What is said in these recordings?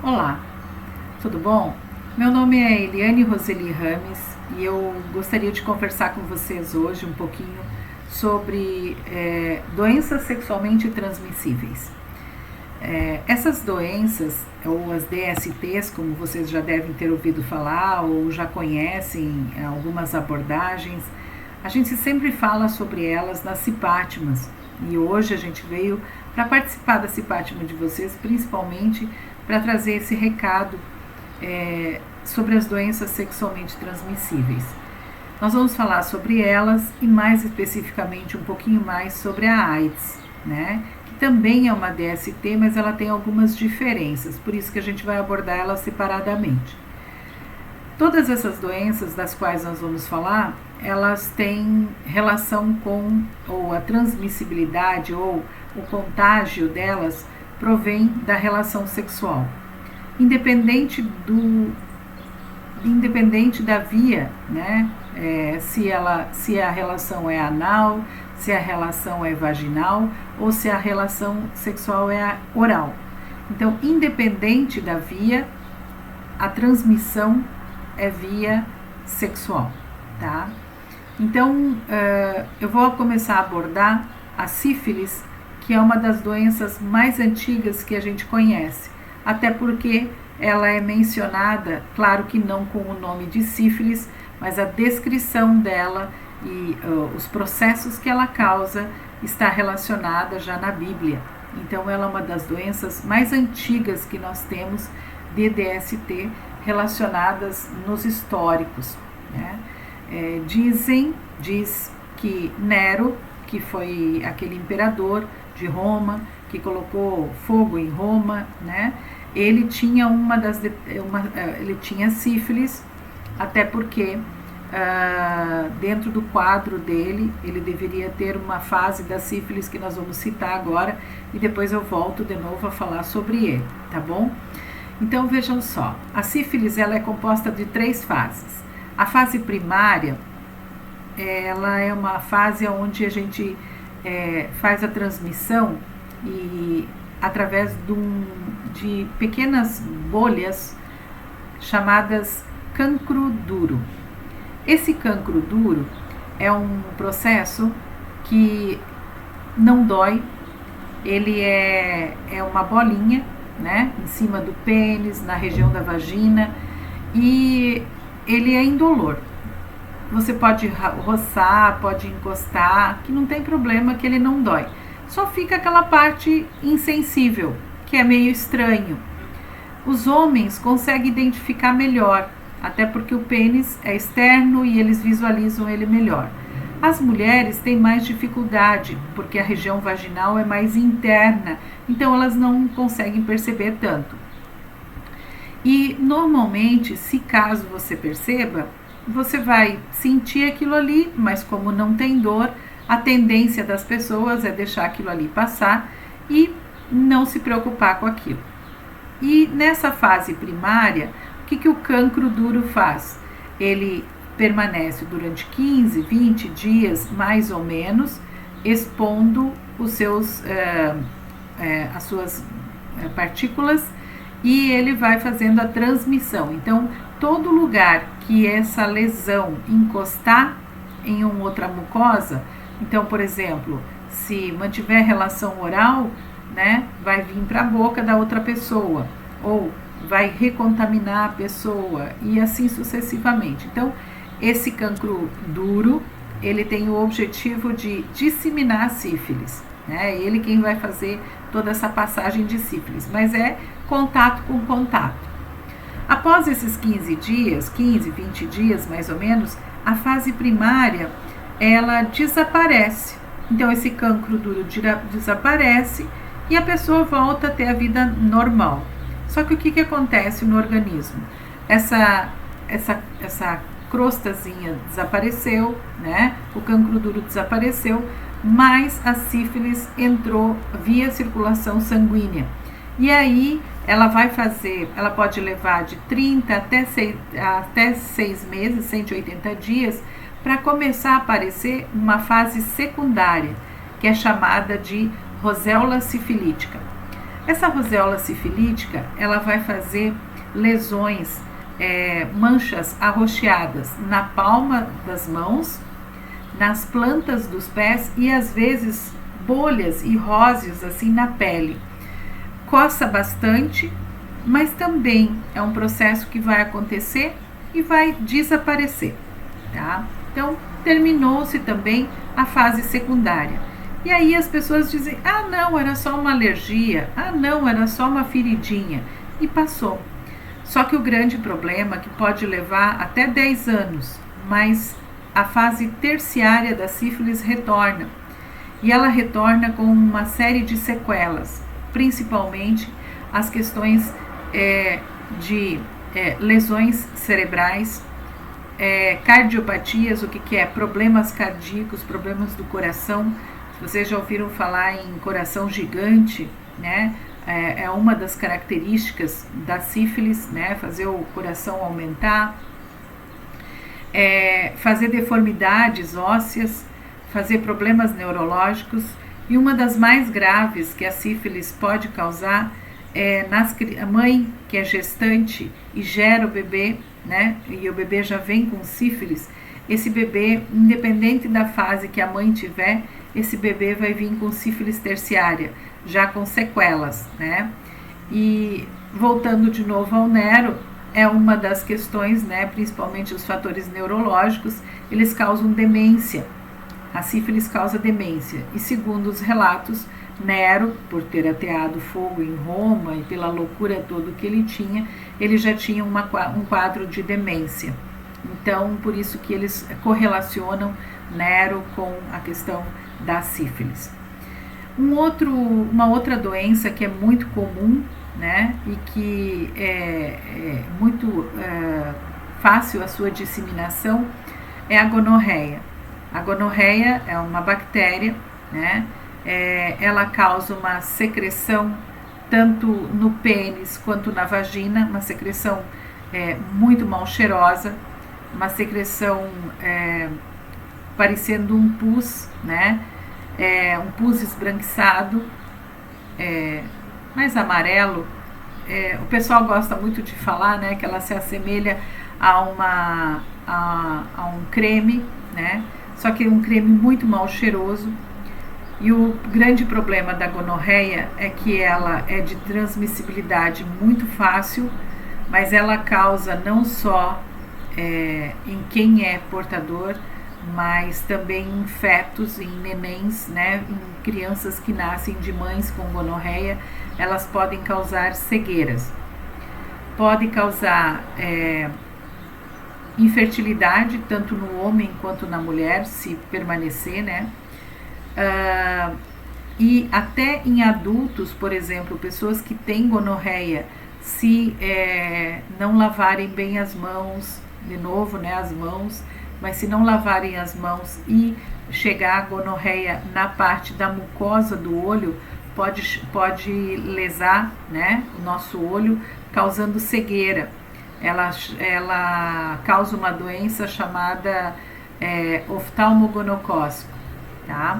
Olá, tudo bom? Meu nome é Eliane Roseli Rames e eu gostaria de conversar com vocês hoje um pouquinho sobre doenças sexualmente transmissíveis. Essas doenças, ou as DSTs, como vocês já devem ter ouvido falar ou já conhecem algumas abordagens, a gente sempre fala sobre elas nas Cipátimas e hoje a gente veio para participar da Cipátima de vocês, principalmente para trazer esse recado sobre as doenças sexualmente transmissíveis. Nós vamos falar sobre elas e mais especificamente um pouquinho mais sobre a AIDS, né? Que também é uma DST, mas ela tem algumas diferenças, por isso que a gente vai abordar elas separadamente. Todas essas doenças das quais nós vamos falar, elas têm relação com, ou a transmissibilidade ou o contágio delas provém da relação sexual. Independente da via, né? Se a relação é anal, se a relação é vaginal ou se a relação sexual é oral. Então, independente da via, a transmissão é via sexual, tá? Então, eu vou começar a abordar a sífilis, que é uma das doenças mais antigas que a gente conhece, até porque ela é mencionada, claro que não com o nome de sífilis, mas a descrição dela e os processos que ela causa está relacionada já na Bíblia. Então, ela é uma das doenças mais antigas que nós temos de DST relacionadas nos históricos, né? Diz que Nero, que foi aquele imperador de Roma, que colocou fogo em Roma, né? Ele tinha ele tinha sífilis, até porque dentro do quadro dele, ele deveria ter uma fase da sífilis que nós vamos citar agora, e depois eu volto de novo a falar sobre ele, tá bom? Então vejam só, a sífilis ela é composta de 3 fases. A fase primária, ela é uma fase onde a gente faz a transmissão e através de pequenas bolhas chamadas cancro duro. Esse cancro duro é um processo que não dói, ele é uma bolinha, né, em cima do pênis, na região da vagina, e ele é indolor. Você pode roçar, pode encostar, que não tem problema, que ele não dói. Só fica aquela parte insensível, que é meio estranho. Os homens conseguem identificar melhor, até porque o pênis é externo e eles visualizam ele melhor. As mulheres têm mais dificuldade, porque a região vaginal é mais interna, então elas não conseguem perceber tanto. E normalmente, se caso você perceba, você vai sentir aquilo ali, mas como não tem dor, a tendência das pessoas é deixar aquilo ali passar e não se preocupar com aquilo. E nessa fase primária, o que o cancro duro faz? Ele permanece durante 15, 20 dias, mais ou menos, expondo as suas partículas, e ele vai fazendo a transmissão. Então, todo lugar que essa lesão encostar em uma outra mucosa, então, por exemplo, se mantiver relação oral, né, vai vir para a boca da outra pessoa, ou vai recontaminar a pessoa, e assim sucessivamente. Então, esse cancro duro, ele tem o objetivo de disseminar a sífilis, né? Ele quem vai fazer toda essa passagem de sífilis, mas é contato com contato. Após esses 15 dias, 15, 20 dias mais ou menos, a fase primária, ela desaparece. Então, esse cancro duro desaparece e a pessoa volta a ter a vida normal. Só que o que acontece no organismo? Essa crostazinha desapareceu, né? O cancro duro desapareceu, mas a sífilis entrou via circulação sanguínea. E aí ela pode levar de 30 até 6 meses, 180 dias, para começar a aparecer uma fase secundária, que é chamada de roséola sifilítica. Essa roseola sifilítica, ela vai fazer lesões, manchas arroxeadas na palma das mãos, nas plantas dos pés e às vezes bolhas e róseos assim na pele. Coça bastante, mas também é um processo que vai acontecer e vai desaparecer, tá? Então, terminou-se também a fase secundária. E aí as pessoas dizem, ah não, era só uma alergia, ah não, era só uma feridinha, e passou. Só que o grande problema, que pode levar até 10 anos, mas a fase terciária da sífilis retorna. E ela retorna com uma série de sequelas, principalmente as questões de lesões cerebrais, cardiopatias, o que é? Problemas cardíacos, problemas do coração. Vocês já ouviram falar em coração gigante, né? É uma das características da sífilis, né? Fazer o coração aumentar, fazer deformidades ósseas, fazer problemas neurológicos. E uma das mais graves que a sífilis pode causar é a mãe que é gestante e gera o bebê, né? E o bebê já vem com sífilis. Esse bebê, independente da fase que a mãe tiver, esse bebê vai vir com sífilis terciária, já com sequelas, né? E voltando de novo ao Nero, é uma das questões, né? Principalmente os fatores neurológicos, eles causam demência. A sífilis causa demência. E segundo os relatos, Nero, por ter ateado fogo em Roma e pela loucura toda que ele tinha, ele já tinha um quadro de demência. Então, por isso que eles correlacionam Nero com a questão da sífilis. Uma outra doença que é muito comum, né, e que é muito fácil a sua disseminação, é a gonorreia. A gonorreia é uma bactéria, né, ela causa uma secreção tanto no pênis quanto na vagina, uma secreção muito mal cheirosa, uma secreção parecendo um pus, né? Um pus esbranquiçado, mais amarelo. O pessoal gosta muito de falar, né, que ela se assemelha a um creme, né? Só que é um creme muito mal cheiroso. E o grande problema da gonorreia é que ela é de transmissibilidade muito fácil, mas ela causa não só em quem é portador, mas também em fetos, em nenéns, né, em crianças que nascem de mães com gonorreia, elas podem causar cegueiras. Pode causar infertilidade, tanto no homem quanto na mulher, se permanecer, né? E até em adultos, por exemplo, pessoas que têm gonorreia, se não lavarem bem as mãos, de novo, né, as mãos, mas se não lavarem as mãos e chegar a gonorreia na parte da mucosa do olho, pode lesar, né, o nosso olho, causando cegueira. Ela causa uma doença chamada oftalmogonocócico, tá?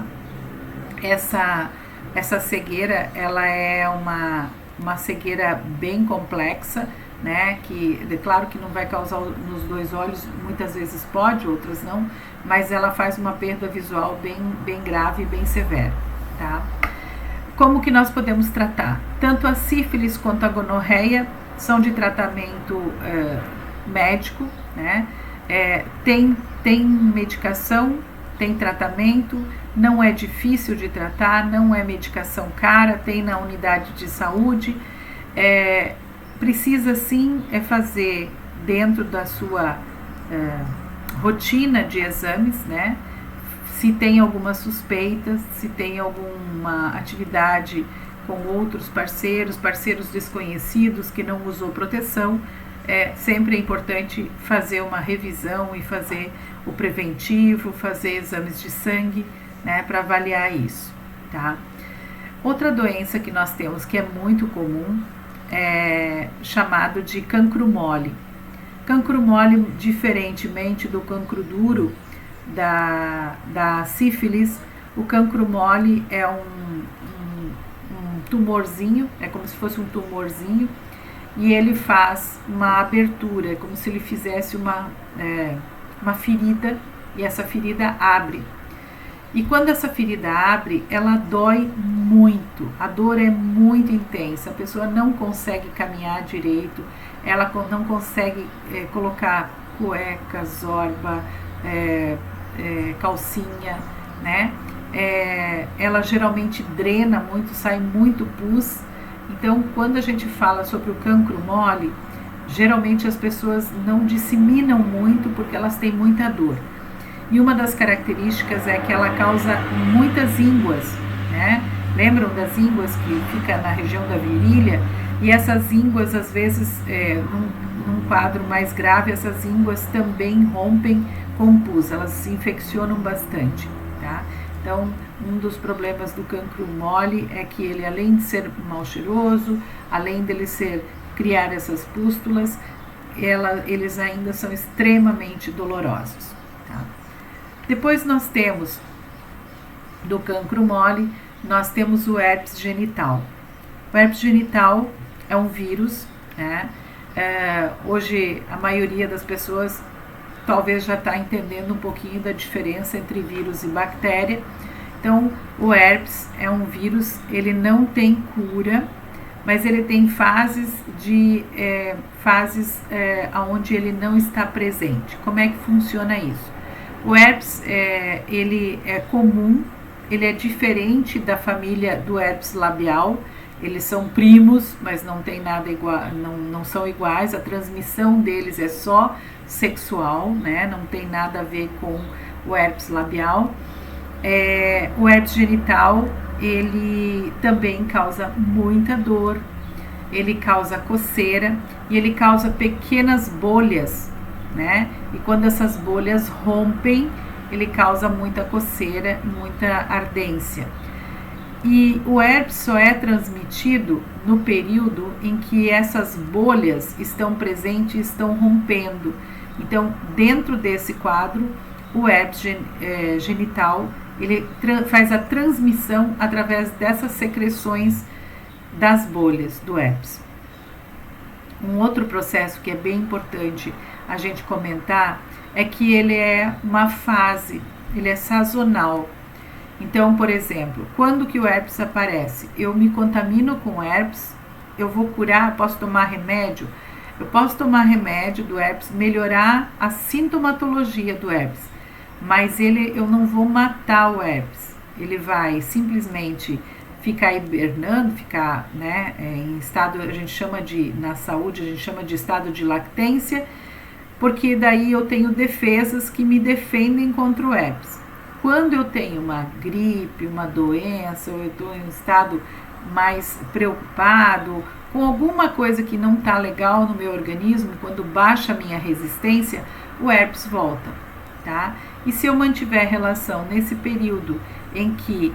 Essa cegueira, ela é uma cegueira bem complexa, né? Que, claro que não vai causar nos dois olhos, muitas vezes pode, outras não, mas ela faz uma perda visual bem grave e bem severa, tá? Como que nós podemos tratar? Tanto a sífilis quanto a gonorreia são de tratamento médico, né? Tem medicação, tem tratamento, não é difícil de tratar, não é medicação cara, tem na unidade de saúde. Precisa sim fazer dentro da sua rotina de exames, né? Se tem alguma suspeita, se tem alguma atividade com outros parceiros desconhecidos que não usou proteção, sempre é importante fazer uma revisão e fazer o preventivo, fazer exames de sangue, né, para avaliar isso, tá? Outra doença que nós temos que é muito comum é chamado de cancro mole. Cancro mole, diferentemente do cancro duro da sífilis, o cancro mole é um tumorzinho, é como se fosse um tumorzinho, e ele faz uma abertura, é como se ele fizesse uma ferida, e essa ferida abre. E quando essa ferida abre, ela dói muito, a dor é muito intensa, a pessoa não consegue caminhar direito, ela não consegue colocar cueca, zorba, calcinha, né? Ela geralmente drena muito, sai muito pus. Então, quando a gente fala sobre o cancro mole, geralmente as pessoas não disseminam muito porque elas têm muita dor. E uma das características é que ela causa muitas ínguas, né? Lembram das ínguas que fica na região da virilha? E essas ínguas, às vezes, num quadro mais grave, essas ínguas também rompem com pus, elas se infeccionam bastante, tá? Então, um dos problemas do cancro mole é que ele, além de ser mal cheiroso, além dele criar essas pústulas, eles ainda são extremamente dolorosos, tá? Depois nós temos, do cancro mole, nós temos o herpes genital. O herpes genital é um vírus, né? Hoje a maioria das pessoas talvez já está entendendo um pouquinho da diferença entre vírus e bactéria. Então, o herpes é um vírus, ele não tem cura, mas ele tem fases onde ele não está presente. Como é que funciona isso? O herpes, ele é comum, ele é diferente da família do herpes labial, eles são primos, mas não tem nada igual, não são iguais, a transmissão deles é só sexual, né? Não tem nada a ver com o herpes labial. O herpes genital, ele também causa muita dor, ele causa coceira e ele causa pequenas bolhas, né? E quando essas bolhas rompem, ele causa muita coceira e muita ardência. E o herpes só é transmitido no período em que essas bolhas estão presentes e estão rompendo. Então, dentro desse quadro, o herpes genital, ele faz a transmissão através dessas secreções das bolhas do herpes. Um outro processo que é bem importante a gente comentar é que ele é uma fase, ele é sazonal. Então, por exemplo, quando que o herpes aparece? Eu me contamino com herpes, eu vou curar, posso tomar remédio? Eu posso tomar remédio do herpes, melhorar a sintomatologia do herpes, mas eu não vou matar o herpes. Ele vai simplesmente ficar hibernando, ficar, né, em estado, na saúde, a gente chama de estado de latência, porque daí eu tenho defesas que me defendem contra o herpes. Quando eu tenho uma gripe, uma doença, ou eu estou em um estado mais preocupado, com alguma coisa que não está legal no meu organismo, quando baixa a minha resistência, o herpes volta, tá? E se eu mantiver relação nesse período em que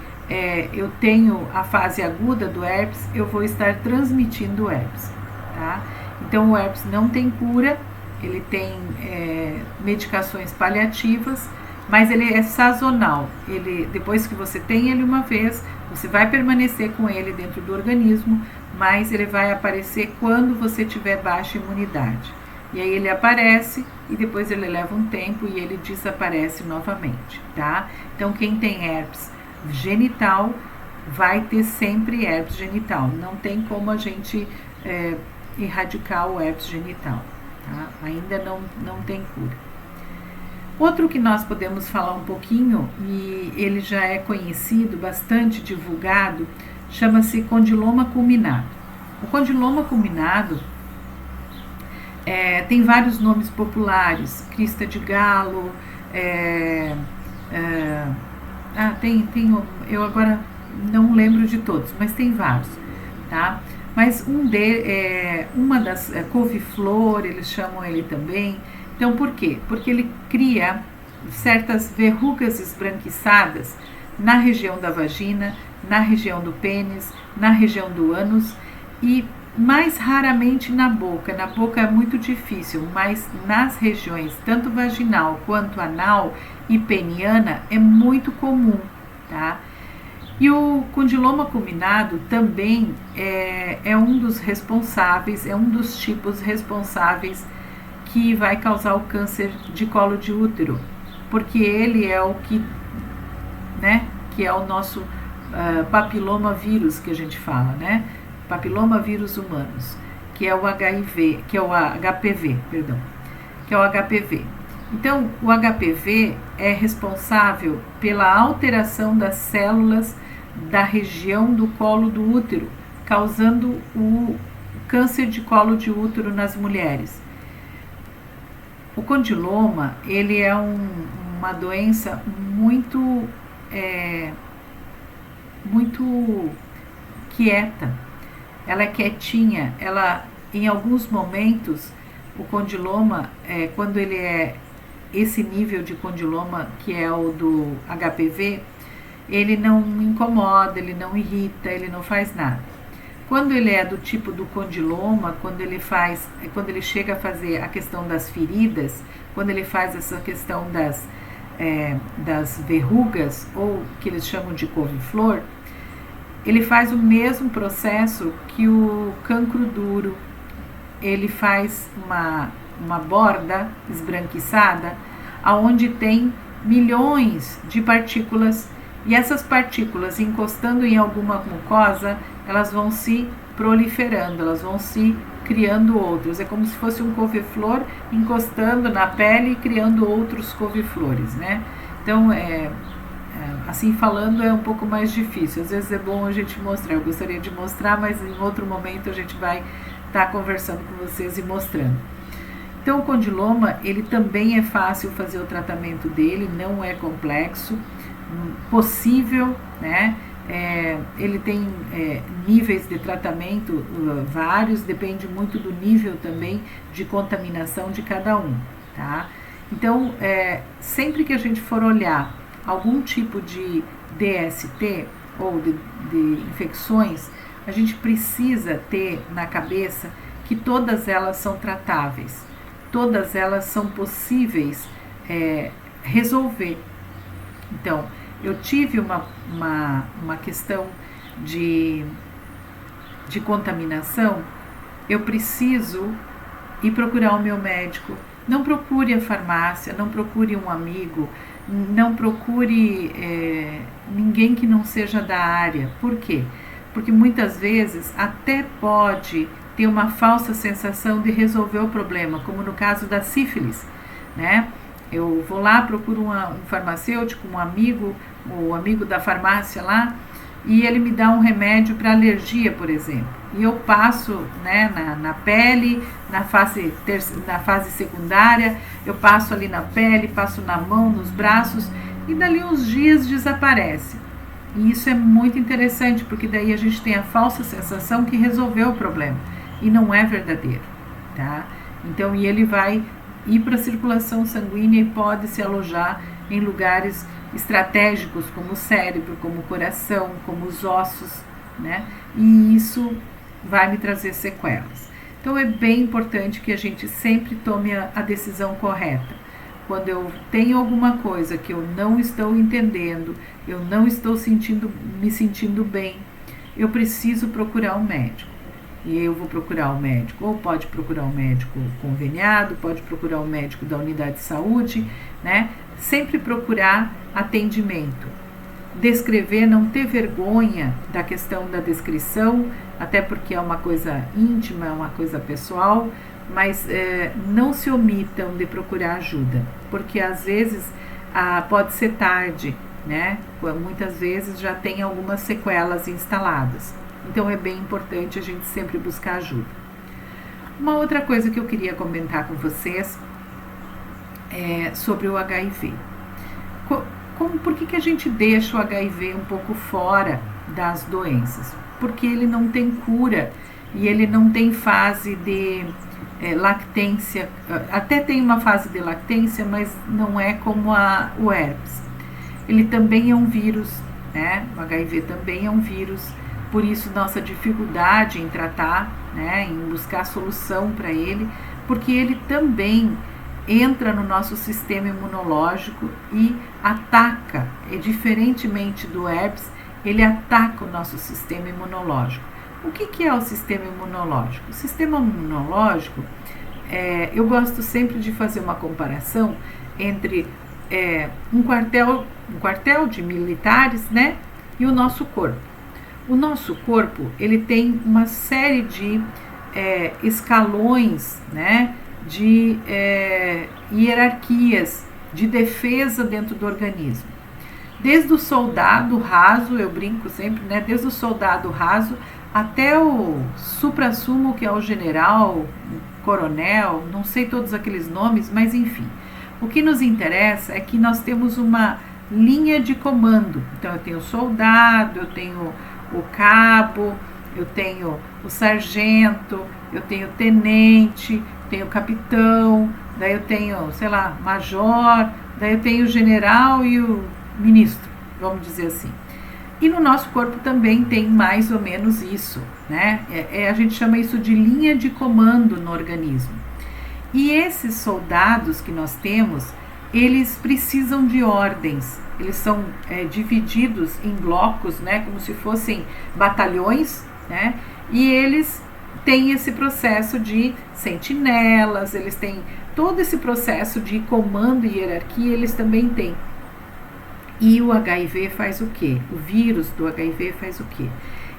eu tenho a fase aguda do herpes, eu vou estar transmitindo o herpes, tá? Então, o herpes não tem cura, ele tem medicações paliativas, mas ele é sazonal. Depois que você tem ele uma vez, você vai permanecer com ele dentro do organismo, mas ele vai aparecer quando você tiver baixa imunidade. E aí ele aparece e depois ele leva um tempo e ele desaparece novamente, tá? Então, quem tem herpes genital vai ter sempre herpes genital. Não tem como a gente erradicar o herpes genital, tá? Ainda não tem cura. Outro que nós podemos falar um pouquinho, e ele já é conhecido, bastante divulgado, chama-se condiloma culminado. O condiloma culminado tem vários nomes populares, crista de galo, eu agora não lembro de todos, mas tem vários, tá? Mas uma das couve-flor, eles chamam ele também. Então, por quê? Porque ele cria certas verrugas esbranquiçadas na região da vagina, na região do pênis, na região do ânus e mais raramente na boca. Na boca é muito difícil, mas nas regiões tanto vaginal quanto anal e peniana é muito comum, tá? E o condiloma culminado também é um dos responsáveis, é um dos tipos responsáveis que vai causar o câncer de colo de útero, porque ele é o que, né, que é o nosso papiloma vírus que a gente fala, né? Papiloma vírus humanos, que é o HIV, que é o HPV, perdão, que é o HPV. Então, o HPV é responsável pela alteração das células da região do colo do útero, causando o câncer de colo de útero nas mulheres. O condiloma, ele é uma doença muito quieta. Ela é quietinha. Ela, em alguns momentos, o condiloma, quando ele é esse nível de condiloma que é o do HPV, ele não incomoda, ele não irrita, ele não faz nada. Quando ele é do tipo do condiloma, quando ele chega a fazer a questão das feridas, quando ele faz essa questão das verrugas, ou que eles chamam de couve-flor, ele faz o mesmo processo que o cancro duro. Ele faz uma borda esbranquiçada, aonde tem milhões de partículas, e essas partículas, encostando em alguma mucosa, elas vão se proliferando, elas vão se criando outros. É como se fosse um couve-flor encostando na pele e criando outros couve-flores, né? Então, assim falando, é um pouco mais difícil. Às vezes é bom a gente mostrar. Eu gostaria de mostrar, mas em outro momento a gente vai estar conversando com vocês e mostrando. Então, o condiloma, ele também é fácil fazer o tratamento dele, não é complexo, possível, né? Ele tem níveis de tratamento vários, depende muito do nível também de contaminação de cada um, tá? Então, sempre que a gente for olhar algum tipo de DST ou de infecções, a gente precisa ter na cabeça que todas elas são tratáveis, todas elas são possíveis resolver. Então, eu tive uma questão de contaminação, eu preciso ir procurar o meu médico. Não procure a farmácia, não procure um amigo, não procure ninguém que não seja da área. Por quê? Porque muitas vezes até pode ter uma falsa sensação de resolver o problema, como no caso da sífilis, né? Eu vou lá, procuro um farmacêutico, um amigo, o amigo da farmácia lá, e ele me dá um remédio para alergia, por exemplo. E eu passo, né, na pele, na fase secundária, eu passo ali na pele, passo na mão, nos braços, e dali uns dias desaparece. E isso é muito interessante, porque daí a gente tem a falsa sensação que resolveu o problema, e não é verdadeiro, tá? Então, e ele vai ir para a circulação sanguínea e pode se alojar em lugares estratégicos, como o cérebro, como o coração, como os ossos, né? E isso vai me trazer sequelas. Então, é bem importante que a gente sempre tome a decisão correta. Quando eu tenho alguma coisa que eu não estou entendendo, eu não estou me sentindo bem, eu preciso procurar um médico. E eu vou procurar o médico, ou pode procurar um médico conveniado, pode procurar um médico da unidade de saúde, né? Sempre procurar atendimento. Descrever, não ter vergonha da questão da descrição, até porque é uma coisa íntima, é uma coisa pessoal, mas não se omitam de procurar ajuda, porque às vezes pode ser tarde, né? Muitas vezes já tem algumas sequelas instaladas. Então, é bem importante a gente sempre buscar ajuda. Uma outra coisa que eu queria comentar com vocês é sobre o HIV. Por que a gente deixa o HIV um pouco fora das doenças? Porque ele não tem cura e ele não tem fase de lactência. Até tem uma fase de lactência, mas não é como o herpes. Ele também é um vírus, né? O HIV também é um vírus. Por isso, nossa dificuldade em tratar, né, em buscar solução para ele, porque ele também entra no nosso sistema imunológico e ataca, diferentemente do herpes, ele ataca o nosso sistema imunológico. O que é o sistema imunológico? O sistema imunológico, eu gosto sempre de fazer uma comparação entre um quartel de militares, né, e o nosso corpo. O nosso corpo, ele tem uma série de escalões, né, de hierarquias de defesa dentro do organismo. Desde o soldado raso, eu brinco sempre, né, desde o soldado raso até o suprassumo, que é o general, coronel, não sei todos aqueles nomes, mas enfim. O que nos interessa é que nós temos uma linha de comando. Então eu tenho o soldado, eu tenho o cabo, eu tenho o sargento, eu tenho o tenente, tenho o capitão, daí eu tenho, sei lá, major, daí eu tenho o general e o ministro, vamos dizer assim. E no nosso corpo também tem mais ou menos isso, né? A gente chama isso de linha de comando no organismo. E esses soldados que nós temos, eles precisam de ordens. Eles são divididos em blocos, né? Como se fossem batalhões, né? E eles têm esse processo de sentinelas, eles têm todo esse processo de comando e hierarquia, eles também têm. E o HIV faz o quê? O vírus do HIV faz o quê?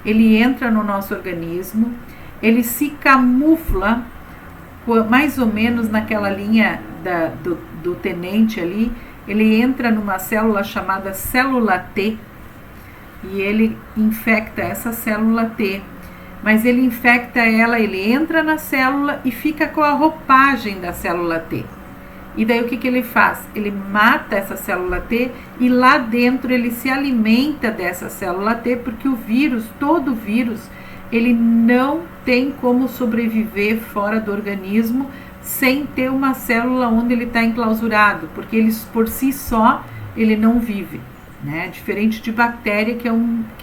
Ele entra no nosso organismo, ele se camufla mais ou menos naquela linha do tenente ali, ele entra numa célula chamada célula T e ele infecta essa célula T. Mas ele infecta ela, ele entra na célula e fica com a roupagem da célula T. E daí o que ele faz? Ele mata essa célula T e lá dentro ele se alimenta dessa célula T, porque o vírus, todo vírus, ele não tem como sobreviver fora do organismo sem ter uma célula onde ele está enclausurado, porque ele por si só ele não vive, né? Diferente de bactéria, que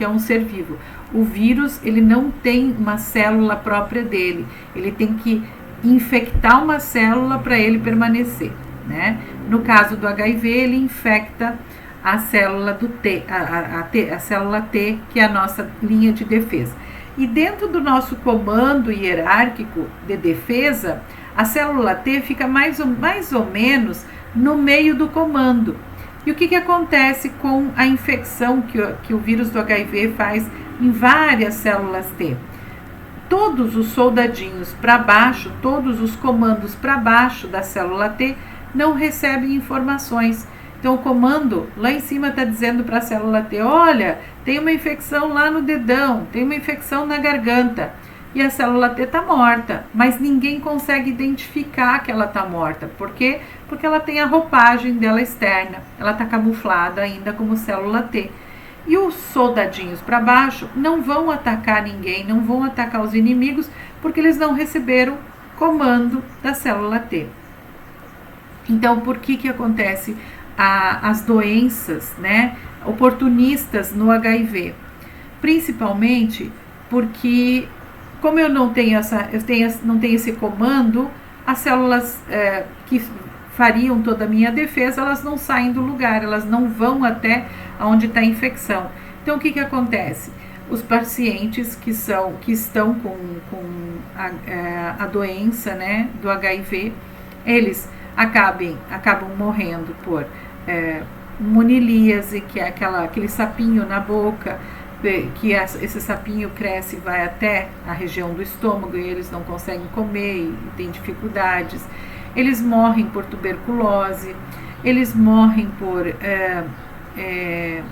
é um ser vivo. O vírus, ele não tem uma célula própria dele, ele tem que infectar uma célula para ele permanecer, né? No caso do HIV, ele infecta a célula do T, a célula T, que é a nossa linha de defesa. E dentro do nosso comando hierárquico de defesa, a célula T fica mais ou menos no meio do comando. E o que acontece com a infecção que o vírus do HIV faz em várias células T? Todos os soldadinhos para baixo, todos os comandos para baixo da célula T não recebem informações. Então o comando lá em cima está dizendo para a célula T, olha, tem uma infecção lá no dedão, tem uma infecção na garganta. E a célula T está morta, mas ninguém consegue identificar que ela está morta. Por quê? Porque ela tem a roupagem dela externa, ela está camuflada ainda como célula T. E os soldadinhos para baixo não vão atacar ninguém, não vão atacar os inimigos, porque eles não receberam comando da célula T. Então, por que acontece as doenças, né, oportunistas no HIV? Principalmente porque, como eu não tenho esse comando, as células que fariam toda a minha defesa, elas não saem do lugar, elas não vão até onde está a infecção. Então, o que acontece? Os pacientes que estão com a doença, né, do HIV, eles acabam morrendo por monilíase, que é aquele sapinho na boca, que esse sapinho cresce e vai até a região do estômago e eles não conseguem comer e têm dificuldades. Eles morrem por tuberculose, eles morrem por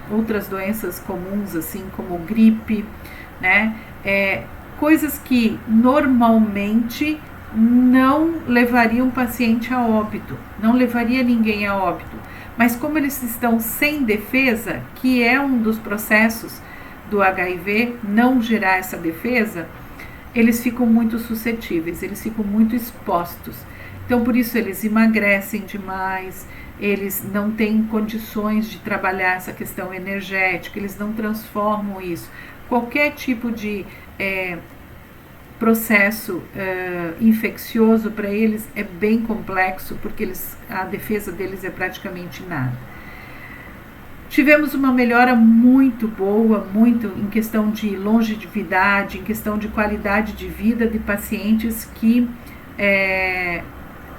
outras doenças comuns, assim como gripe, né? Coisas que normalmente não levariam o paciente a óbito, não levaria ninguém a óbito. Mas como eles estão sem defesa, que é um dos processos do HIV, não gerar essa defesa, eles ficam muito suscetíveis, eles ficam muito expostos. Então, por isso, eles emagrecem demais, eles não têm condições de trabalhar essa questão energética, eles não transformam isso. Qualquer tipo de processo infeccioso para eles é bem complexo, porque a defesa deles é praticamente nada. Tivemos uma melhora muito boa, muito em questão de longevidade, em questão de qualidade de vida de pacientes que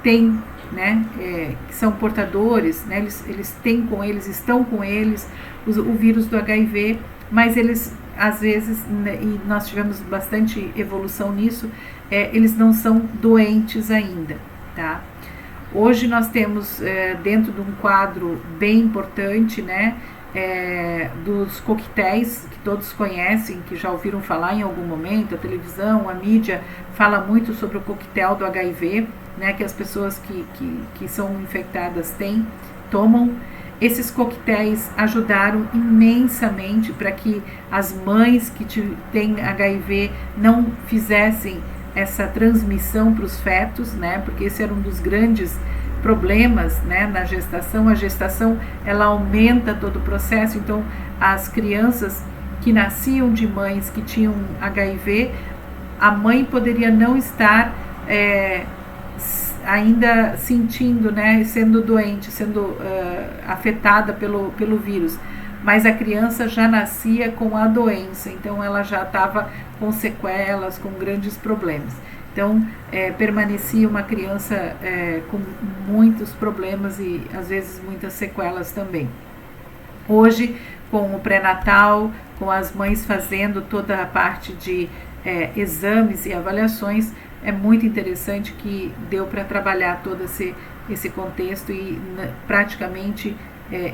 têm, né, que são portadores, né, eles têm com eles, estão com eles o vírus do HIV, mas eles às vezes, e nós tivemos bastante evolução nisso, eles não são doentes ainda, tá? Hoje nós temos, dentro de um quadro bem importante, né, dos coquetéis, que todos conhecem, que já ouviram falar em algum momento, a televisão, a mídia fala muito sobre o coquetel do HIV, né, que as pessoas que são infectadas tomam. Esses coquetéis ajudaram imensamente para que as mães que têm HIV não fizessem essa transmissão para os fetos, né? Porque esse era um dos grandes problemas, né, na gestação. A gestação, ela aumenta todo o processo, então as crianças que nasciam de mães que tinham HIV, a mãe poderia não estar ainda sentindo, né, sendo doente, sendo afetada pelo vírus, mas a criança já nascia com a doença, então ela já estava com sequelas, com grandes problemas. Então, permanecia uma criança com muitos problemas e, às vezes, muitas sequelas também. Hoje, com o pré-natal, com as mães fazendo toda a parte de exames e avaliações, é muito interessante que deu para trabalhar todo esse contexto e praticamente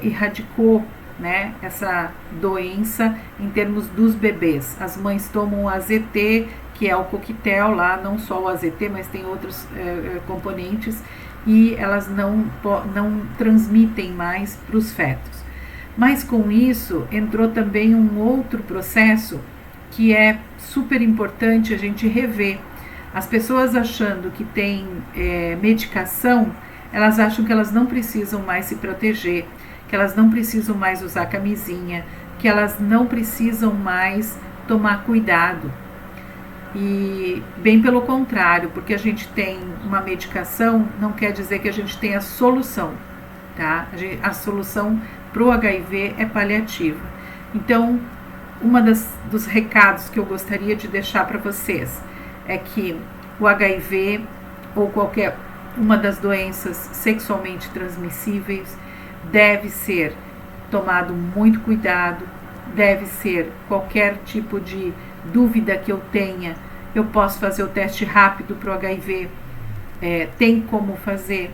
erradicou, né, essa doença em termos dos bebês. As mães tomam o AZT, que é o coquetel lá, não só o AZT, mas tem outros componentes, e elas não transmitem mais para os fetos. Mas com isso entrou também um outro processo que é super importante a gente rever. As pessoas achando que tem medicação, elas acham que elas não precisam mais se proteger, que elas não precisam mais usar camisinha, que elas não precisam mais tomar cuidado. E bem pelo contrário, porque a gente tem uma medicação, não quer dizer que a gente tenha a solução, tá? A solução para o HIV é paliativa. Então, dos recados que eu gostaria de deixar para vocês é que o HIV ou qualquer uma das doenças sexualmente transmissíveis deve ser tomado muito cuidado, deve ser qualquer tipo de dúvida que eu tenha, eu posso fazer o teste rápido para o HIV, tem como fazer,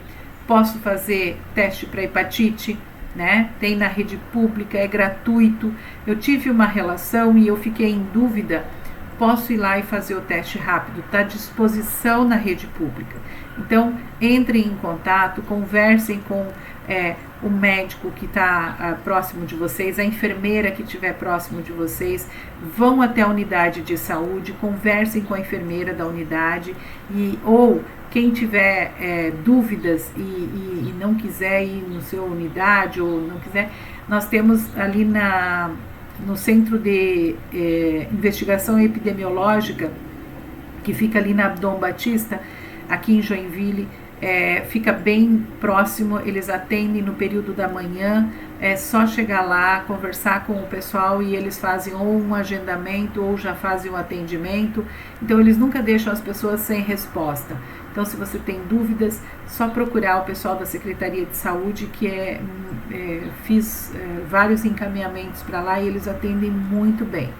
posso fazer teste para hepatite, né? Tem na rede pública, é gratuito. Eu tive uma relação e eu fiquei em dúvida, posso ir lá e fazer o teste rápido, está à disposição na rede pública. Então, entrem em contato, conversem com o médico que está próximo de vocês, a enfermeira que estiver próximo de vocês, vão até a unidade de saúde, conversem com a enfermeira da unidade, ou quem tiver dúvidas e não quiser ir no seu unidade, ou não quiser, nós temos ali no Centro de Investigação Epidemiológica, que fica ali na Dom Batista, aqui em Joinville, fica bem próximo, eles atendem no período da manhã, é só chegar lá, conversar com o pessoal e eles fazem ou um agendamento ou já fazem um atendimento, então eles nunca deixam as pessoas sem resposta. Então, se você tem dúvidas, só procurar o pessoal da Secretaria de Saúde, que fiz vários encaminhamentos para lá e eles atendem muito bem.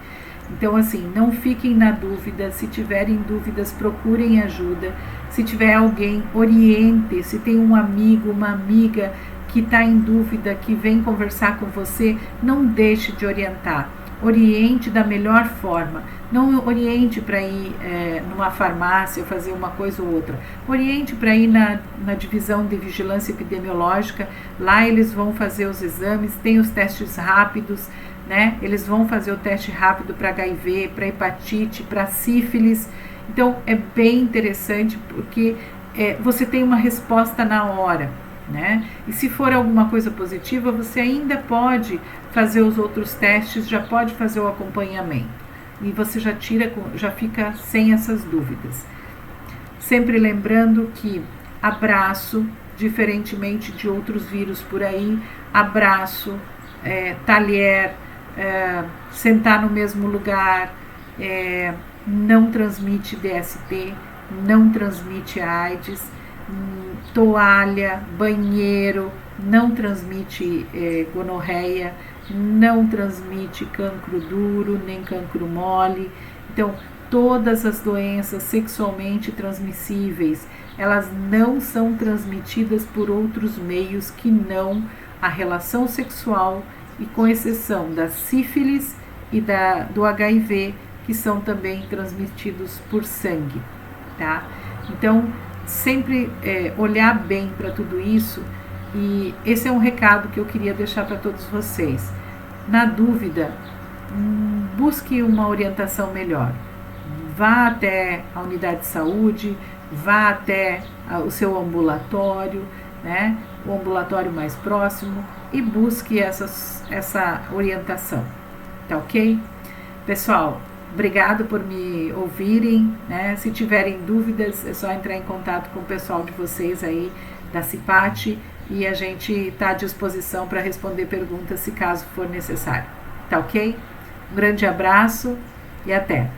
Então, assim, não fiquem na dúvida, se tiverem dúvidas, procurem ajuda. Se tiver alguém, oriente. Se tem um amigo, uma amiga que está em dúvida, que vem conversar com você, não deixe de orientar. Oriente da melhor forma. Não oriente para ir numa farmácia fazer uma coisa ou outra. Oriente para ir na divisão de vigilância epidemiológica. Lá eles vão fazer os exames, tem os testes rápidos, né? Eles vão fazer o teste rápido para HIV, para hepatite, para sífilis. Então, é bem interessante porque você tem uma resposta na hora, né? E se for alguma coisa positiva, você ainda pode fazer os outros testes, já pode fazer o acompanhamento. E você já fica sem essas dúvidas. Sempre lembrando que abraço, diferentemente de outros vírus por aí, abraço, talher, sentar no mesmo lugar, não transmite DST, não transmite AIDS, toalha, banheiro, não transmite gonorreia, não transmite cancro duro, nem cancro mole. Então, todas as doenças sexualmente transmissíveis, elas não são transmitidas por outros meios que não a relação sexual, e com exceção da sífilis e do HIV, que são também transmitidos por sangue, tá? Então, sempre olhar bem para tudo isso, e esse é um recado que eu queria deixar para todos vocês. Na dúvida, busque uma orientação melhor. Vá até a unidade de saúde, vá até o seu ambulatório, né, o ambulatório mais próximo, e busque essa orientação, tá ok? Pessoal, obrigado por me ouvirem, né? Se tiverem dúvidas, é só entrar em contato com o pessoal de vocês aí da CIPAT, e a gente está à disposição para responder perguntas se caso for necessário, tá ok? Um grande abraço e até!